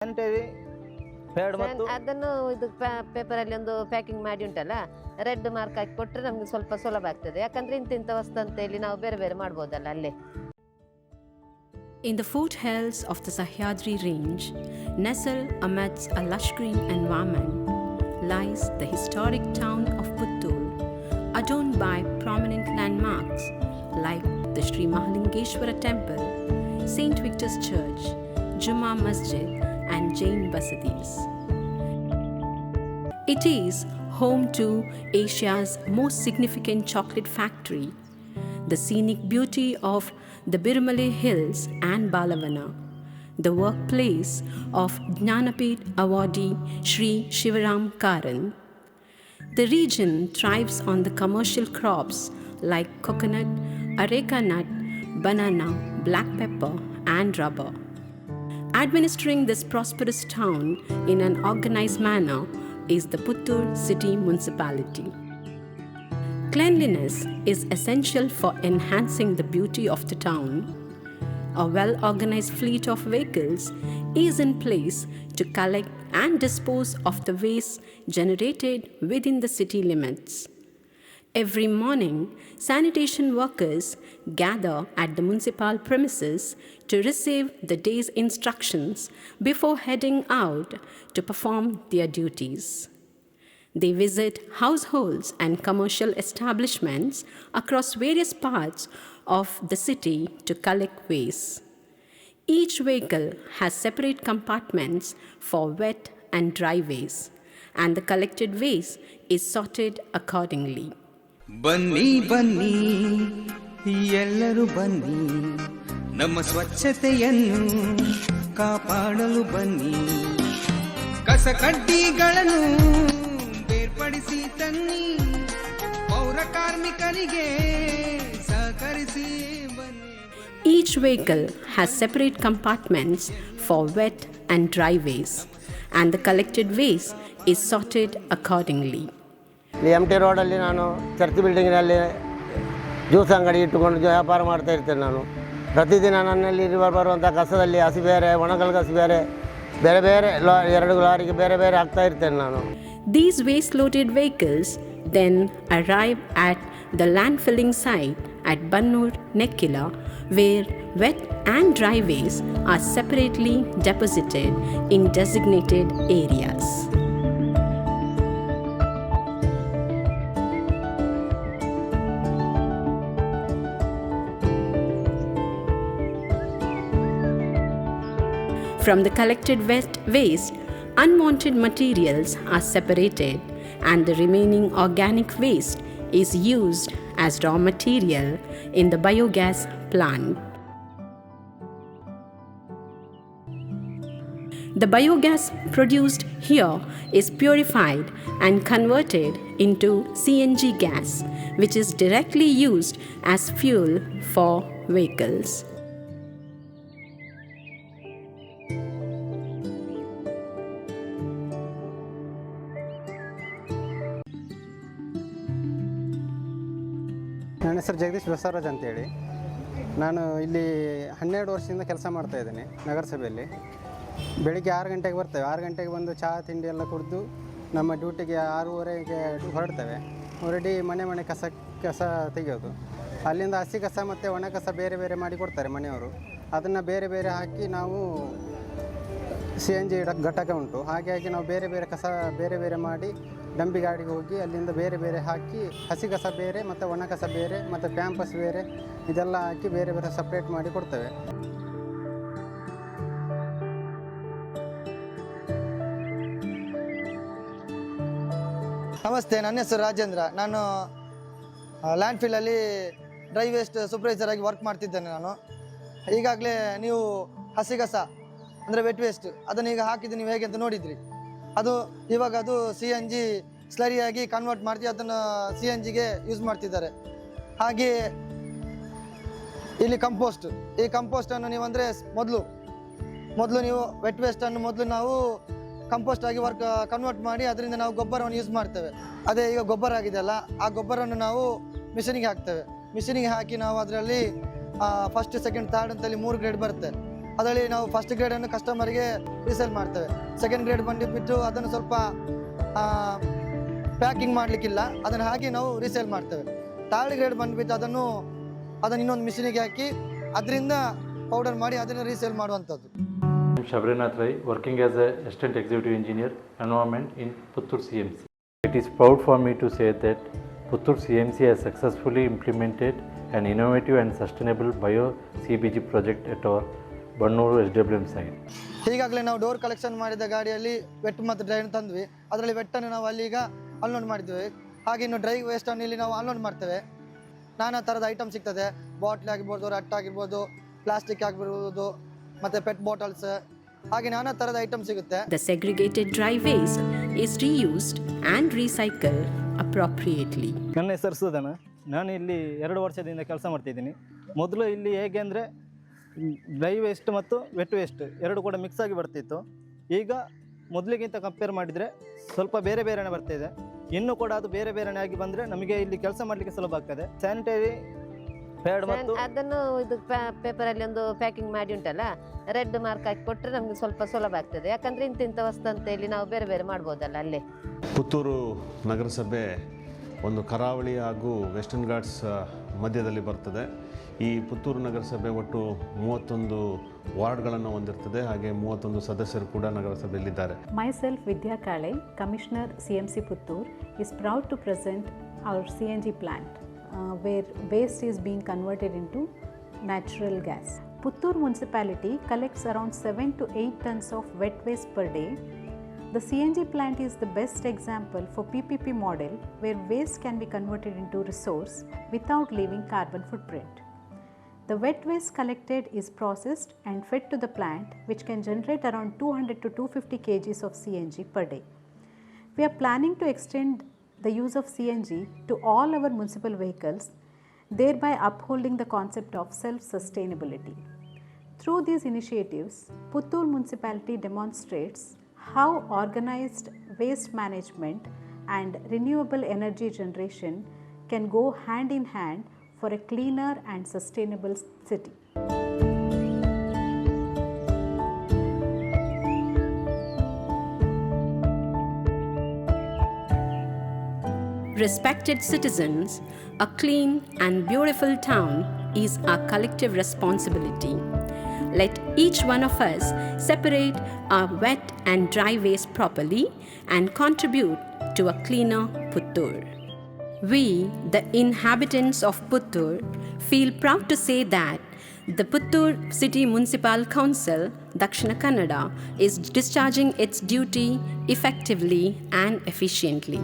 Sanitary pad ಮತ್ತು ಅದನ್ನು ಇದು ಪೇಪರ್ ಅಲ್ಲಿ ಒಂದು ಪ್ಯಾಕಿಂಗ್ ಮಾಡಿ ಉಂಟಲ್ಲ, ರೆಡ್ ಮಾರ್ಕ್ ಹಾಕಿ ಕೊಟ್ಟರೆ ನಮ್ಗೆ ಸ್ವಲ್ಪ ಸುಲಭ ಆಗ್ತದೆ. ಯಾಕಂದ್ರೆ ಇಂತಿಂತ ವಸ್ತು ಅಂತ ಹೇಳಿ ನಾವು ಬೇರೆ ಬೇರೆ ಮಾಡ್ಬೋದಲ್ಲ ಅಲ್ಲೇ. In the foothills of the Sahyadri range, nestled amidst a lush green environment, lies the historic town of Puttur, adorned by prominent landmarks like the Sri Mahalingeshwara Temple, St. Victor's Church, Juma Masjid and Jain Basadis. It is home to Asia's most significant chocolate factory, the scenic beauty of the Birmale Hills and Balavana, the workplace of Jnanapith awardee Sri Shivaram Karan. The region thrives on the commercial crops like coconut, areca nut, banana, black pepper, and rubber. Administering this prosperous town in an organized manner is the Puttur City Municipality. Cleanliness is essential for enhancing the beauty of the town. A well-organized fleet of vehicles is in place to collect and dispose of the waste generated within the city limits. Every morning, sanitation workers gather at the municipal premises to receive the day's instructions before heading out to perform their duties. They visit households and commercial establishments across various parts of the city to collect waste. Each vehicle has separate compartments for wet and dry waste, and the collected waste is sorted accordingly. ಬನ್ನಿ ಬನ್ನಿ ಎಲ್ಲರೂ ಬನ್ನಿ, ನಮ್ಮ ಸ್ವಚ್ಛತೆಯನ್ನು ಕಾಪಾಡಲು ಬನ್ನಿ. ಕಸ ಕಡ್ಡಿಗಳನ್ನು ಬೇರ್ಪಡಿಸಿ ತನ್ನಿ, ಪೌರ ಕಾರ್ಮಿಕರಿಗೆ ಸಹಕರಿಸಿ ಬನ್ನಿ. Each vehicle has separate compartments for wet and dry waste, and the collected waste is sorted accordingly. ಇಲ್ಲಿ MT ರೋಡಲ್ಲಿ ನಾನು ಚರ್ಚ್ ಬಿಲ್ಡಿಂಗಿನಲ್ಲಿ ಜ್ಯೂಸ್ ಅಂಗಡಿ ಇಟ್ಟುಕೊಂಡು ವ್ಯಾಪಾರ ಮಾಡ್ತಾ ಇರ್ತೇನೆ. ನಾನು ಪ್ರತಿದಿನ ನನ್ನಲ್ಲಿ ಬರುವಂಥ ಕಸದಲ್ಲಿ ಹಸಿ ಬೇರೆ, ಒಣಗಲ್ ಕಸಿ ಬೇರೆ, ಬೇರೆ ಬೇರೆ ಎರಡು ಲಾರಿಗೆ ಬೇರೆ ಬೇರೆ ಹಾಕ್ತಾ ಇರ್ತೇನೆ ನಾನು. These waste-loaded vehicles then arrive at the landfilling site at Bannur, Nekkila, where wet and dry waste are separately deposited in designated areas. From the collected wet waste, unwanted materials are separated, and the remaining organic waste is used as raw material in the biogas plant. The biogas produced here is purified and converted into CNG gas, which is directly used as fuel for vehicles. ನನ್ನ ಹೆಸರು ಜಗದೀಶ್ ಬಸವರಾಜ್ ಅಂತೇಳಿ. ನಾನು ಇಲ್ಲಿ 12 ವರ್ಷದಿಂದ ಕೆಲಸ ಮಾಡ್ತಾಯಿದ್ದೀನಿ ನಗರಸಭೆಯಲ್ಲಿ. ಬೆಳಿಗ್ಗೆ 6 ಗಂಟೆಗೆ ಬರ್ತೇವೆ. 6 ಗಂಟೆಗೆ ಬಂದು ಚಹಾ ತಿಂಡಿ ಎಲ್ಲ ಕುಡಿದು ನಮ್ಮ ಡ್ಯೂಟಿಗೆ 6:30ಗೆ ಹೊರಡ್ತೇವೆ. ಹೊರಡಿ ಮನೆ ಕಸ ತೆಗೆಯೋದು. ಅಲ್ಲಿಂದ ಹಸಿ ಕಸ ಮತ್ತು ಒಣ ಕಸ ಬೇರೆ ಬೇರೆ ಮಾಡಿ ಕೊಡ್ತಾರೆ ಮನೆಯವರು. ಅದನ್ನು ಬೇರೆ ಬೇರೆ ಹಾಕಿ ನಾವು CNG ಘಟಕ ಉಂಟು, ಹಾಗಾಗಿ ನಾವು ಬೇರೆ ಬೇರೆ ಕಸ ಬೇರೆ ಬೇರೆ ಮಾಡಿ ಡಂಪಿ ಗಾಡಿಗೆ ಹೋಗಿ ಅಲ್ಲಿಂದ ಬೇರೆ ಬೇರೆ ಹಾಕಿ ಹಸಿ ಕಸ ಬೇರೆ ಮತ್ತು ಒಣ ಕಸ ಬೇರೆ ಮತ್ತು ಪ್ಯಾಂಪಸ್ ಬೇರೆ ಇದೆಲ್ಲ ಹಾಕಿ ಬೇರೆ ಬೇರೆ ಸಪ್ರೇಟ್ ಮಾಡಿ ಕೊಡ್ತೇವೆ. ನಮಸ್ತೆ, ನನ್ನ ಹೆಸರು ರಾಜೇಂದ್ರ. ನಾನು ಲ್ಯಾಂಡ್ ಫಿಲ್ಲಲ್ಲಿ ಡ್ರೈ ವೇಸ್ಟ್ ಸೂಪರ್ವೈಸರ್ ಆಗಿ ವರ್ಕ್ ಮಾಡ್ತಿದ್ದೇನೆ. ನಾನು ಈಗಾಗಲೇ ನೀವು ಹಸಿ ಕಸ ಅಂದರೆ ವೆಟ್ ವೇಸ್ಟ್ ಅದನ್ನು ಈಗ ಹಾಕಿದ್ದು ನೀವು ಹೇಗೆ ಅಂತ ನೋಡಿದ್ರಿ. ಇವಾಗ ಅದು CNG ಸ್ಲರಿಯಾಗಿ ಕನ್ವರ್ಟ್ ಮಾಡಿ ಅದನ್ನು CNGಗೆ ಯೂಸ್ ಮಾಡ್ತಿದ್ದಾರೆ. ಹಾಗೆ ಇಲ್ಲಿ ಈ ಕಂಪೋಸ್ಟನ್ನು ನೀವು ಅಂದರೆ ಮೊದಲು ನೀವು ವೆಟ್ ವೇಸ್ಟನ್ನು ಮೊದಲು ನಾವು ಕಂಪೋಸ್ಟ್ ಆಗಿ ಕನ್ವರ್ಟ್ ಮಾಡಿ ಅದರಿಂದ ನಾವು ಗೊಬ್ಬರವನ್ನು ಯೂಸ್ ಮಾಡ್ತೇವೆ. ಅದೇ ಈಗ ಗೊಬ್ಬರ ಆಗಿದೆಯಲ್ಲ, ಆ ಗೊಬ್ಬರವನ್ನು ನಾವು ಮಿಷನಿಗೆ ಹಾಕ್ತೇವೆ. ಮಿಷನಿಗೆ ಹಾಕಿ ನಾವು ಅದರಲ್ಲಿ ಫಸ್ಟ್, ಸೆಕೆಂಡ್, ಥರ್ಡ್ ಅಂತೇಳಿ 3 ಗ್ರೇಡ್ ಬರುತ್ತೆ. ಅದರಲ್ಲಿ ನಾವು ಫಸ್ಟ್ ಗ್ರೇಡನ್ನು ಕಸ್ಟಮರ್ಗೆ ರೀಸೇಲ್ ಮಾಡ್ತೇವೆ. ಸೆಕೆಂಡ್ ಗ್ರೇಡ್ ಬಂದುಬಿಟ್ಟು ಅದನ್ನು ಸ್ವಲ್ಪ ಪ್ಯಾಕಿಂಗ್ ಮಾಡಲಿಕ್ಕಿಲ್ಲ, ಅದನ್ನು ಹಾಕಿ ನಾವು ರೀಸೇಲ್ ಮಾಡ್ತೇವೆ. ಥರ್ಡ್ ಗ್ರೇಡ್ ಬಂದುಬಿಟ್ಟು ಅದನ್ನು ಇನ್ನೊಂದು ಮಿಷಿನಿಗೆ ಹಾಕಿ ಅದರಿಂದ ಪೌಡರ್ ಮಾಡಿ ಅದನ್ನು ರೀಸೇಲ್ ಮಾಡುವಂಥದ್ದು. I'm Shabrinath Rai, working as an Assistant Executive Engineer, Environment in Puttur CMC. It is proud for me to say that Puttur CMC has successfully implemented an innovative and sustainable bio-CBG project at our Bannur SWM site. ಈಗಾಗಲೇ ನಾವು door collection ಮಾಡಿದ ಗಾಡಿಯಲ್ಲಿ vet ಮತ್ತು dry ತಂದ್ವಿ. ಅದರಲ್ಲಿ ವೆಟ್ಟನ್ನು ನಾವು ಅಲ್ಲಿಗ unload ಮಾಡಿದ್ದೇವೆ. ಹಾಗೆ ಇನ್ನು ಡ್ರೈ ವೇಸ್ಟನ್ನು ಇಲ್ಲಿ ನಾವು ಅನ್ಲೋಡ್ ಮಾಡ್ತೇವೆ. ನಾನಾ ಥರದ ಐಟಮ್ ಸಿಗ್ತದೆ. ಬಾಟ್ಲಿ ಆಗಿರ್ಬೋದು, ರಟ್ ಆಗಿರ್ಬೋದು, ಪ್ಲಾಸ್ಟಿಕ್ ಆಗಿರ್ಬೋದು, ಮತ್ತು ಪೆಟ್ ಬಾಟಲ್ಸ್, ಹಾಗೆ ನಾನಾ ಥರದ ಐಟಮ್ ಸಿಗುತ್ತೆ. The segregated dry waste is reused and recycled appropriately. ನನ್ನ ಹೆಸರು ಸುಧನ. ನಾನು ಇಲ್ಲಿ 2 ವರ್ಷದಿಂದ ಕೆಲಸ ಮಾಡ್ತಿದ್ದೀನಿ. ಮೊದಲು ಇಲ್ಲಿ ಹೇಗೆ ಅಂದರೆ ಡ್ರೈ ವೇಸ್ಟ್ ಮತ್ತು ವೆಟ್ ವೇಸ್ಟ್ ಎರಡು ಕೂಡ ಮಿಕ್ಸ್ ಆಗಿ ಬರ್ತಿತ್ತು. ಈಗ ಮೊದಲಿಗಿಂತ ಕಂಪೇರ್ ಮಾಡಿದರೆ ಸ್ವಲ್ಪ ಬೇರೆ ಬೇರೆನೇ ಬರ್ತಾಯಿದೆ. ಇನ್ನೂ ಕೂಡ ಅದು ಬೇರೆ ಬೇರೆನೇ ಆಗಿ ಬಂದರೆ ನಮಗೆ ಇಲ್ಲಿ ಕೆಲಸ ಮಾಡಲಿಕ್ಕೆ ಸುಲಭ ಆಗ್ತದೆ. ಸ್ಯಾನಿಟರಿ ಪ್ಯಾಡ್ ಮತ್ತು ಅದನ್ನು ಇದು ಪೇಪರಲ್ಲಿ ಒಂದು ಪ್ಯಾಕಿಂಗ್ ಮಾಡಿ ಉಂಟಲ್ಲ, ರೆಡ್ ಮಾರ್ಕ್ ಹಾಕಿ ಕೊಟ್ಟರೆ ನಮಗೆ ಸ್ವಲ್ಪ ಸುಲಭ ಆಗ್ತದೆ. ಯಾಕಂದರೆ ಇಂತಿಂಥ ವಸ್ತು ಅಂತ ಇಲ್ಲಿ ನಾವು ಬೇರೆ ಬೇರೆ ಮಾಡ್ಬೋದಲ್ಲ ಅಲ್ಲೇ. ಪುತ್ತೂರು ನಗರಸಭೆ ಒಂದು ಕರಾವಳಿ ಹಾಗೂ ವೆಸ್ಟರ್ನ್ ಘಾಟ್ಸ್ ಮಧ್ಯದಲ್ಲಿ ಬರ್ತದೆ. ಈ ಪುತ್ತೂರು ನಗರಸಭೆ ಒಟ್ಟು 31 ವಾರ್ಡ್ಗಳನ್ನು ಹೊಂದಿರ್ತದೆ. ಹಾಗೆ 31 ಸದಸ್ಯರು ಕೂಡ ನಗರಸಭೆಯಲ್ಲಿದ್ದಾರೆ. Myself Vidya Kale, Commissioner CMC Puttur, is proud to present our CNG plant where waste is being converted into natural gas. Puttur municipality collects around 7 to 8 tons of wet waste per day. The CNG plant is the best example for PPP model where waste can be converted into resource without leaving carbon footprint. The wet waste collected is processed and fed to the plant, which can generate around 200 to 250 kgs of CNG per day. We are planning to extend the use of CNG to all our municipal vehicles, thereby upholding the concept of self-sustainability. Through these initiatives, Puttur municipality demonstrates how organized waste management and renewable energy generation can go hand in hand for a cleaner and sustainable city. Respected citizens, a clean and beautiful town is our collective responsibility. Let each one of us separate our wet and dry waste properly and contribute to a cleaner Puttur. We, the inhabitants of Puttur, feel proud to say that the Puttur City Municipal Council, Dakshina Kannada, is discharging its duty effectively and efficiently.